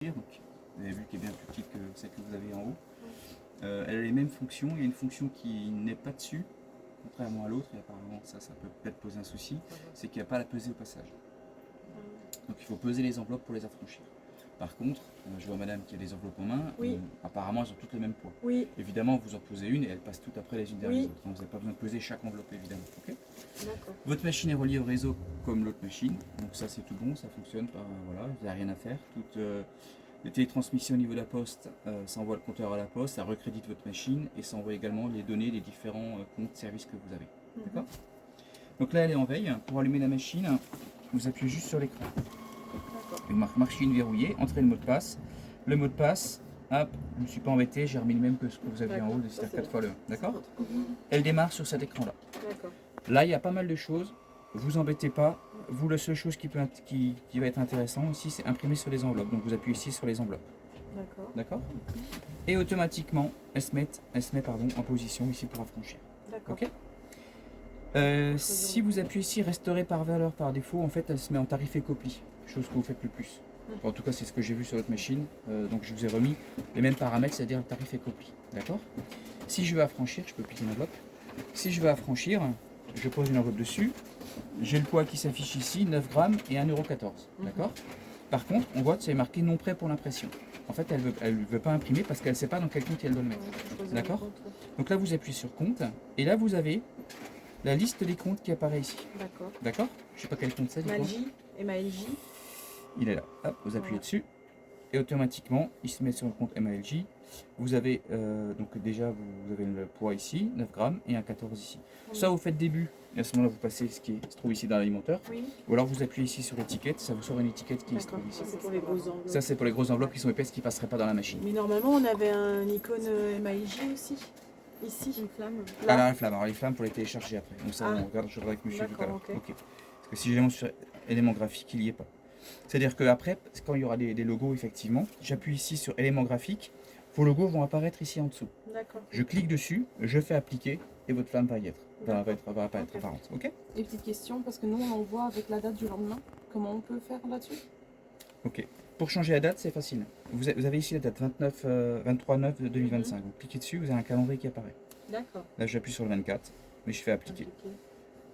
Donc, vous avez vu qu'elle est bien plus petite que celle que vous avez en haut. Elle a les mêmes fonctions. Il y a une fonction qui n'est pas dessus, contrairement à l'autre, et apparemment ça peut peut-être poser un souci, c'est qu'il n'y a pas à la peser au passage. Donc il faut peser les enveloppes pour les affranchir. Par contre, je vois madame qui a les enveloppes en main, apparemment elles ont toutes le même poids. Oui. Évidemment, vous en posez une et elles passent toutes après les unes derrière les Oui. autres. Donc, vous n'avez pas besoin de peser chaque enveloppe évidemment. Okay. D'accord. Votre machine est reliée au réseau comme l'autre machine, donc ça c'est tout bon, ça fonctionne par voilà, il n'y a rien à faire. Toutes les télétransmissions au niveau de la poste, ça envoie le compteur à la poste, ça recrédite votre machine et ça envoie également les données des différents comptes services que vous avez. D'accord. Donc là elle est en veille. Pour allumer la machine, vous appuyez juste sur l'écran. Une machine verrouillée, entrez le mot de passe. Le mot de passe, hop, je ne me suis pas embêté, j'ai remis le même que ce que vous aviez en haut, c'est-à-dire 4 fois le 1. D'accord. Elle démarre sur cet écran-là. Là, il y a pas mal de choses. Vous embêtez pas. Vous, la seule chose qui va être intéressant aussi, c'est imprimer sur les enveloppes. Donc vous appuyez ici sur les enveloppes. D'accord. Et automatiquement, elle se met en position ici pour affranchir. Ok. Si vous appuyez ici restaurer par valeur par défaut, en fait elle se met en tarif et copie, chose que vous faites le plus. En tout cas c'est ce que j'ai vu sur votre machine, donc je vous ai remis les mêmes paramètres, c'est-à-dire le tarif et copie. D'accord. Si je veux affranchir, je peux plier une enveloppe. Si je veux affranchir, je pose une enveloppe dessus, j'ai le poids qui s'affiche ici, 9 grammes et 1,14 €. D'accord. Par contre, on voit que c'est marqué non prêt pour l'impression. En fait, elle ne veut pas imprimer parce qu'elle ne sait pas dans quel compte elle doit le mettre. D'accord. Donc là, vous appuyez sur compte et là, vous avez la liste des comptes qui apparaît ici. D'accord. Je ne sais pas quel compte c'est. MALJ. Il est là. Hop, vous appuyez dessus et automatiquement, il se met sur le compte MALJ. Vous avez donc déjà vous avez le poids ici, 9 grammes et un 14 ici. Ça vous faites début et à ce moment-là vous passez ce qui se trouve ici dans l'alimenteur. Ou alors vous appuyez ici sur l'étiquette, ça vous sort une étiquette qui se trouve ici. Ça c'est pour les grosses enveloppes qui sont épaisses qui ne passeraient pas dans la machine. Mais normalement on avait un icône MALJ aussi. Ici, une flamme. Là. Alors, la flamme. Alors les flammes pour les télécharger après. Donc ça on regarde, je regarde avec monsieur tout à l'heure. Okay. Parce que si j'ai sur élément graphique, il n'y est pas. C'est-à-dire qu'après, quand il y aura des logos effectivement, j'appuie ici sur éléments graphiques. Vos logos vont apparaître ici en dessous. Je clique dessus, je fais appliquer et votre flamme va y être. Va apparaître apparente. Ok. Et petite question, parce que nous on envoie avec la date du lendemain. Comment on peut faire là-dessus? Ok. Pour changer la date, c'est facile. Vous avez ici la date 23/9/2025. Vous cliquez dessus, vous avez un calendrier qui apparaît. D'accord. Là, j'appuie sur le 24, mais je fais appliquer.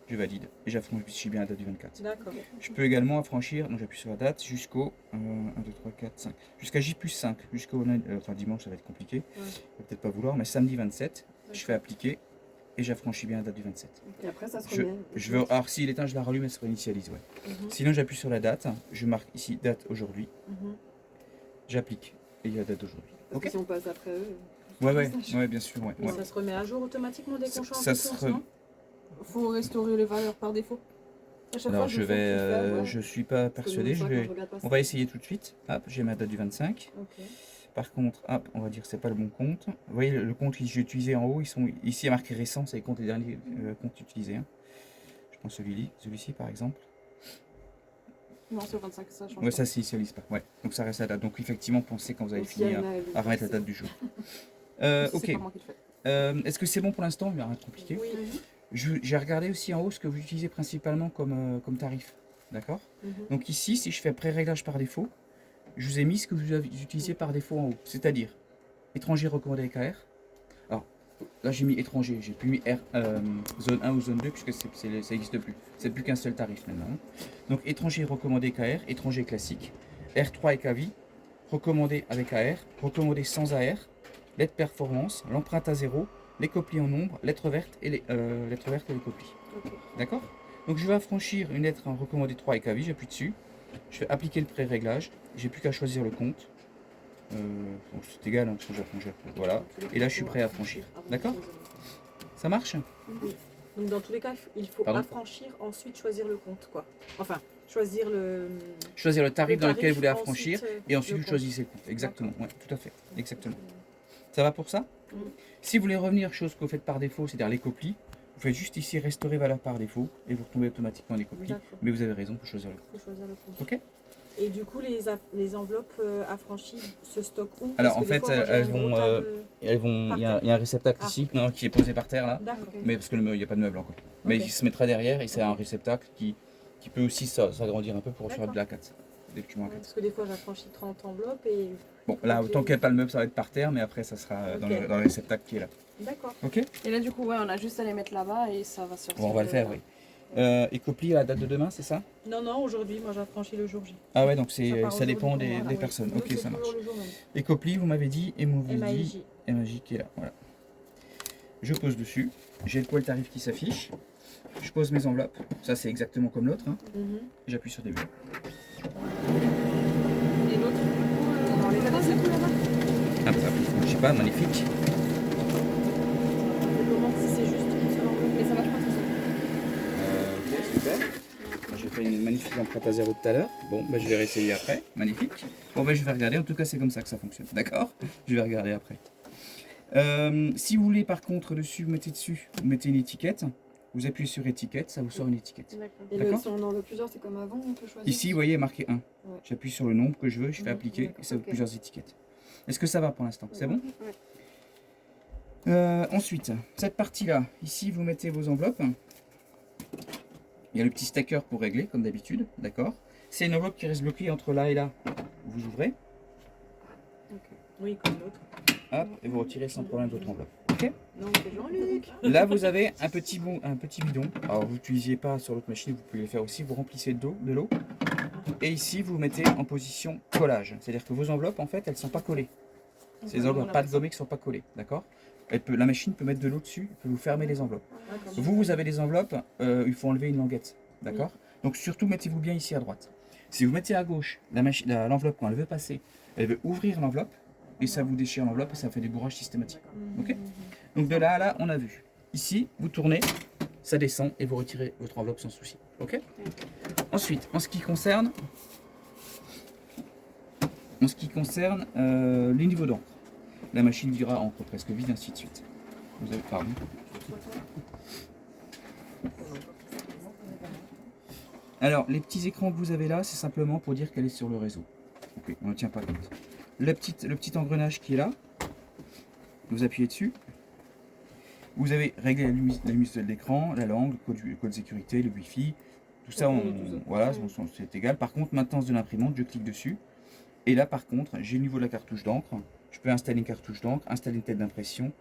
Je valide et j'affranchis bien la date du 24. D'accord. Je peux également affranchir, donc j'appuie sur la date jusqu'au 1, 2, 3, 4, 5. Jusqu'à J+5, jusqu'au dimanche, ça va être compliqué. Je vais peut-être pas vouloir, mais samedi 27, je fais appliquer et j'affranchis bien la date du 27. Et après, ça se remet. Alors, s'il éteint, je la rallume, elle se réinitialise. Ouais. Sinon, j'appuie sur la date, je marque ici date aujourd'hui, j'applique et il y a la date d'aujourd'hui. Parce que si on passe après eux. Ouais, bien sûr. Ouais. Ça se remet à jour automatiquement dès qu'on change de compte, Il faut restaurer les valeurs par défaut. Alors je suis pas persuadé, on va essayer tout de suite. Hop, j'ai ma date du 25. Par contre, hop, on va dire que c'est pas le bon compte. Vous voyez le compte que j'ai utilisé en haut, ils sont ici marqué récent, c'est les comptes des derniers comptes utilisés. Je prends celui-ci par exemple. Non, c'est 25, ça change. Ouais, ça c'est se lise pas. Ouais, donc ça reste la date. Donc effectivement, pensez quand vous avez fini à remettre la date du jour. Ok. Est-ce que c'est bon pour l'instant? Il n'y a rien de compliqué. Oui. J'ai regardé aussi en haut ce que vous utilisez principalement comme tarif. D'accord. Donc ici, si je fais pré-réglage par défaut, je vous ai mis ce que vous utilisez par défaut en haut. C'est-à-dire, étranger recommandé avec AR. Alors, là j'ai mis étranger, j'ai plus mis zone 1 ou zone 2 puisque ça n'existe plus. C'est plus qu'un seul tarif maintenant. Donc étranger recommandé avec AR, étranger classique, R3 et KV, recommandé avec AR, recommandé sans AR, lettre performance, l'empreinte à 0, les copies en nombre, lettres vertes et les copies. D'accord. Donc je vais affranchir une lettre en recommandé 3 et KV, j'appuie dessus, je fais appliquer le pré-réglage, j'ai plus qu'à choisir le compte. C'est égal, parce que j'affranchis. Voilà. Et là je suis prêt à affranchir. D'accord. Ça marche? Oui. Donc dans tous les cas, il faut affranchir, ensuite choisir le compte, quoi. Enfin, choisir le tarif dans lequel vous voulez affranchir et ensuite vous choisissez le compte. Exactement. Ouais, tout à fait. Exactement. Ça va pour ça? Si vous voulez revenir, chose que vous faites par défaut, c'est-à-dire les copies, vous faites juste ici restaurer valeur par défaut et vous retombez automatiquement les copies. Mais vous avez raison pour choisir le compte. Ok. Et du coup, les enveloppes affranchies se stockent où? Alors en fait, il y a un réceptacle ici qui est posé par terre là, mais parce qu'il n'y a pas de meuble encore. Mais il se mettra derrière et c'est un réceptacle qui peut aussi s'agrandir un peu pour faire de la 4. dès que tu me rappelles. Parce que des fois, j'affranchis 30 enveloppes et... Bon, là, autant qu'il n'y a pas le meuble, ça va être par terre, mais après, ça sera dans le réceptacle qui est là. D'accord. Ok. Et là, du coup, ouais, on a juste à les mettre là-bas et ça va sortir. Bon, on va le faire, oui. Écoplie à la date de demain, c'est ça? Non, aujourd'hui, moi j'affranchis le jour J. Ah ouais, donc Ça ça dépend des oui. personnes. Nous, Ok, c'est ça marche. toujours le jour même. Écoplie, vous m'avez dit, et vous m'avez dit MAJ. MAJ qui est là. Voilà. Je pose dessus. J'ai le poids le tarif qui s'affiche. Je pose mes enveloppes. Ça, c'est exactement comme l'autre. Hein. J'appuie sur début. Et l'autre, on enlève la c'est là-bas. Ah, ça, je sais pas, magnifique. Comment si c'est juste une seule enveloppe? Mais ça marche pas tout seul. Ok, super. J'ai fait une magnifique empreinte à zéro tout à l'heure. Bon, bah, je vais réessayer après. Magnifique. Bon, bah, je vais regarder. En tout cas, c'est comme ça que ça fonctionne. D'accord? Je vais regarder après. Si vous voulez, par contre, dessus, vous mettez une étiquette. Vous appuyez sur étiquette, ça vous sort une étiquette. Et D'accord. si on en veut plusieurs, c'est comme avant, on peut choisir. Ici, vous voyez, marqué 1. Ouais. J'appuie sur le nombre que je veux, je fais appliquer d'accord, et ça ouvre ok. plusieurs étiquettes. Est-ce que ça va pour l'instant? C'est bon? Ouais. Ensuite, cette partie-là, ici, vous mettez vos enveloppes. Il y a le petit stacker pour régler, comme d'habitude, d'accord? C'est une enveloppe qui reste bloquée entre là et là. Vous ouvrez, Oui, comme l'autre. hop, et vous retirez sans problème votre enveloppe. Ok? Non, c'est Jean-Luc. Là, vous avez un petit bidon. Alors, vous n'utilisiez pas sur l'autre machine, vous pouvez le faire aussi. Vous remplissez de l'eau. Et ici, vous mettez en position collage. C'est-à-dire que vos enveloppes, en fait, elles ne sont pas collées. Ces enveloppes pas de gommées qui ne sont pas collées. D'accord? La machine peut mettre de l'eau dessus, elle peut vous fermer les enveloppes. Vous avez des enveloppes, il faut enlever une languette. D'accord? Donc, surtout, mettez-vous bien ici à droite. Si vous mettez à gauche, l'enveloppe, quand elle veut passer, elle veut ouvrir l'enveloppe. Et ça vous déchire l'enveloppe et ça fait des bourrages systématiques. Ok? Donc de là à là, on a vu. Ici, vous tournez, ça descend et vous retirez votre enveloppe sans souci. Ok? Ensuite, en ce qui concerne les niveaux d'encre, la machine dira encre presque vide, ainsi de suite. Vous avez, pardon. Alors, les petits écrans que vous avez là, c'est simplement pour dire qu'elle est sur le réseau. Ok, on ne tient pas compte. Le petit engrenage qui est là, vous appuyez dessus. Vous avez réglé la luminosité de l'écran, la langue, le code sécurité, le Wi-Fi. Tout ça, voilà, c'est égal. Par contre, maintenance de l'imprimante, je clique dessus. Et là, par contre, j'ai le niveau de la cartouche d'encre. Je peux installer une cartouche d'encre, installer une tête d'impression,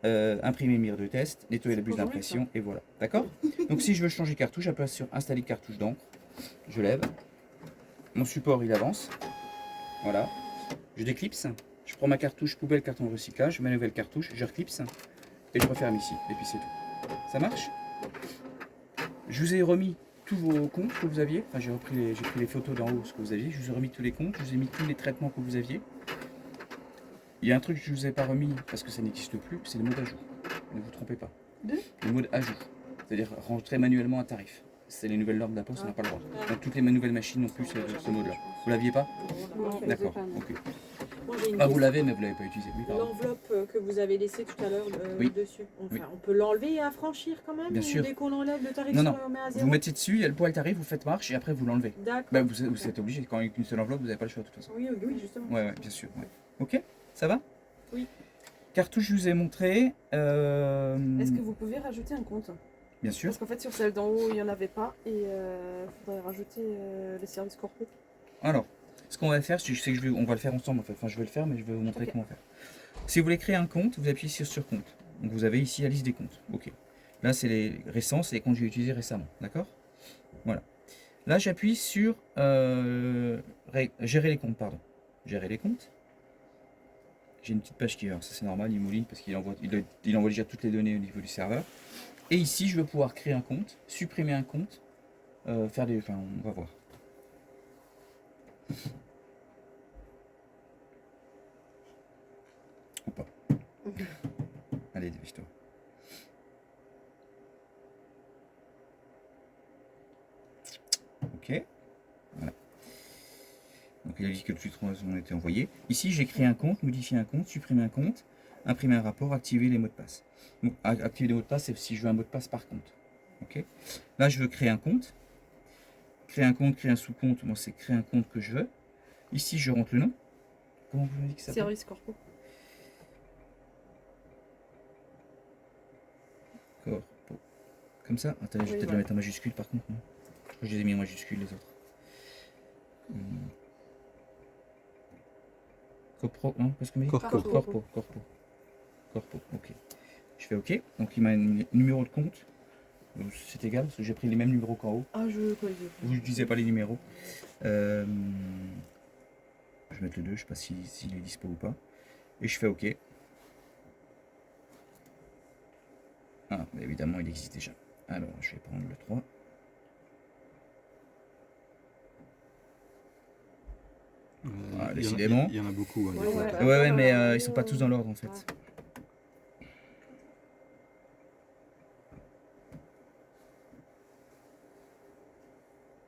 imprimer une mire de test, nettoyer la buse d'impression, et voilà. D'accord? Donc, si je veux changer cartouche, j'appuie sur installer cartouche d'encre. Je lève. Mon support, il avance. Voilà. Je déclipse, je prends ma cartouche poubelle, carton de recyclage, ma nouvelle cartouche, je reclipse et je referme ici. Et puis c'est tout. Ça marche? Je vous ai remis tous vos comptes que vous aviez. Enfin, j'ai pris les photos d'en haut, ce que vous aviez. Je vous ai remis tous les comptes, je vous ai mis tous les traitements que vous aviez. Il y a un truc que je ne vous ai pas remis parce que ça n'existe plus, c'est le mode ajout. Ne vous trompez pas. Le mode ajout, c'est-à-dire rentrer manuellement un tarif. C'est les nouvelles normes d'impôt, ça n'a pas le droit. Donc toutes les nouvelles machines n'ont plus ce mode-là. Vous l'aviez pas? D'accord, ok. Ah, vous l'avez, mais vous ne l'avez pas utilisé. Oui, l'enveloppe que vous avez laissée tout à l'heure dessus, Oui. on peut l'enlever et affranchir quand même? Bien sûr. Dès qu'on enlève le tarif, Non, on met à zéro? vous mettez dessus, il y a le poids et le tarif, vous faites marche et après vous l'enlevez. D'accord. Bah, vous êtes obligé, quand il n'y a qu'une seule enveloppe, vous n'avez pas le choix de toute façon. Oui, justement. Ouais, bien sûr. Ouais. Ok, ça va? Oui. Cartouche, je vous ai montré. Est-ce que vous pouvez rajouter un compte? Bien sûr. Parce qu'en fait, sur celle d'en haut, il n'y en avait pas et il faudrait rajouter les services corpo. Alors, ce qu'on va faire, je sais que on va le faire ensemble en fait. Enfin, je vais le faire, mais je vais vous montrer comment faire. Si vous voulez créer un compte, vous appuyez sur compte. Donc vous avez ici la liste des comptes. Ok. Là, c'est les récents, c'est les comptes que j'ai utilisés récemment. D'accord? Voilà. Là, j'appuie sur gérer les comptes, pardon. Gérer les comptes. J'ai une petite page qui, alors ça c'est normal, il mouline parce qu'il envoie déjà toutes les données au niveau du serveur. Et ici, je vais pouvoir créer un compte, supprimer un compte, enfin, on va voir. Ou pas. Allez, dépêche-toi. Ok. Voilà. Donc il a dit que toutes les transactions ont été envoyées. Ici, j'ai créé un compte, modifié un compte, supprimé un compte, imprimer un rapport, activer les mots de passe. Donc, activer les mots de passe, c'est si je veux un mot de passe par compte. Ok. Là, je veux créer un compte. Créer un compte, créer un sous-compte. Moi, c'est créer un compte que je veux. Ici, je rentre le nom. Comment vous m'avez dit que ça s'appelle? Service corpo. Corpo. Comme ça. Attendez, je vais peut-être le mettre en majuscule par contre. Non, je crois que je les ai mis en majuscule les autres. Copro, non, qu'est-ce que vous Corpo. Corpo, ok. Je fais ok, donc il m'a un numéro de compte. C'est égal, parce que j'ai pris les mêmes numéros qu'en haut. Ah, je connais. Vous n'utilisez pas les numéros. Je vais mettre le 2, je sais pas s'il est dispo ou pas. Et je fais ok. Ah, mais évidemment, il existe déjà. Alors, je vais prendre le 3. Ah, décidément. Il y en a beaucoup. Hein, Ouais, mais ils sont pas tous dans l'ordre en fait. Ouais.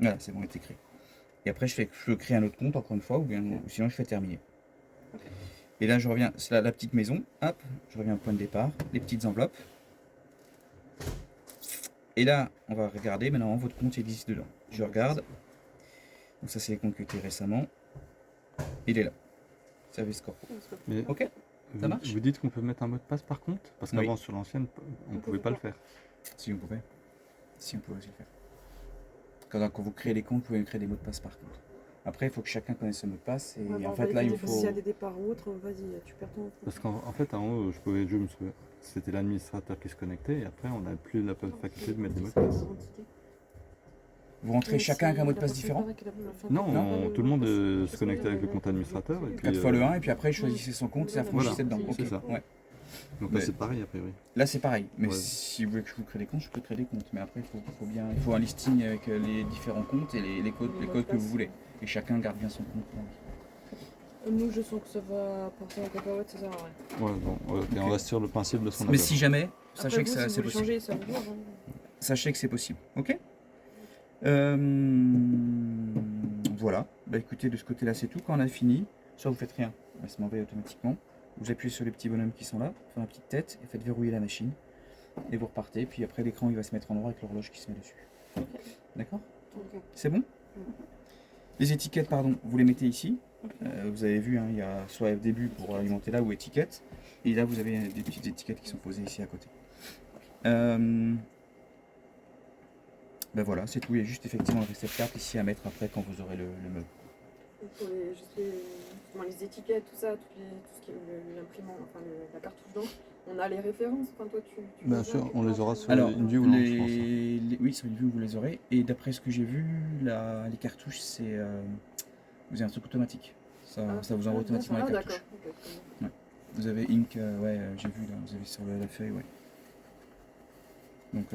Voilà, c'est bon, il est écrit. Et après, je crée un autre compte encore une fois, ou sinon je fais terminer. Et là, je reviens, c'est la petite maison. Hop, je reviens au point de départ, les petites enveloppes. Et là, on va regarder. Maintenant, votre compte existe dedans. Je regarde. Donc ça, c'est les comptes qui ont été récemment. Il est là. Service Corpo. Mais Ok, ça marche. Vous dites qu'on peut mettre un mot de passe par contre? Parce qu'avant, Oui. sur l'ancienne, on ne pouvait pas le faire. Si on pouvait. Si on pouvait aussi le faire. Quand vous créez les comptes, vous pouvez créer des mots de passe par contre. Après, il faut que chacun connaisse ce mot de passe. Et Ouais, en fait, là, il faut. S'il y a des départs ou autre, vas-y, tu perds ton. Parce qu'en fait, en haut, je me souviens, c'était l'administrateur qui se connectait et après, on n'a plus la faculté de mettre des mots de passe. Vous rentrez chacun avec un mot de passe différent. Non, tout le monde se connectait avec le compte administrateur. Et puis, 4 fois le 1, et puis après, choisissez son compte et ça franchissait dedans. c'est Ok, ça. ouais. Donc Mais- là, c'est pareil, a priori. Là, c'est pareil. Mais Ouais. si vous voulez que je vous crée des comptes, je peux créer des comptes. Mais après, il faut un listing avec les différents comptes et les codes que vous voulez. Et chacun garde bien son compte pour lui. Nous, je sens que ça va partir en cacahuète, ça sert à rien. Ouais, bon, et on reste sur le principe de son Mais appel. si jamais, sachez Après, que vous, si c'est vous voulez possible. changer, ça vous change. Sachez que c'est possible. Ok. Voilà. Bah écoutez, de ce côté-là, c'est tout. Quand on a fini, soit vous faites rien, elle va se m'envoyer automatiquement. Vous appuyez sur les petits bonhommes qui sont là, faites la petite tête et faites verrouiller la machine. Et vous repartez. Puis après, l'écran il va se mettre en droit avec l'horloge qui se met dessus. D'accord? Ok. C'est bon? Les étiquettes, pardon, vous les mettez ici. Vous avez vu, hein, il y a soit début pour alimenter là ou étiquette. Et là, vous avez des petites étiquettes qui sont posées ici à côté. Ben voilà, c'est tout. Il y a juste effectivement le réceptacle ici à mettre après quand vous aurez le meuble. Pour justement, les étiquettes, tout ça, tout ce qui est l'imprimant, enfin la cartouche d'encre, on a les références. Enfin, toi, tu Bien les as, sûr, quelque on les part, aura tu- sur Alors, une vue ou non, je pense. oui, sur une vue, vous les aurez. Et d'après ce que j'ai vu, les cartouches, c'est vous avez un truc automatique. Ça vous envoie automatiquement les d'accord. cartouches. Ok, très bien. Vous avez Ink, j'ai vu là, vous avez sur la feuille, ouais. Donc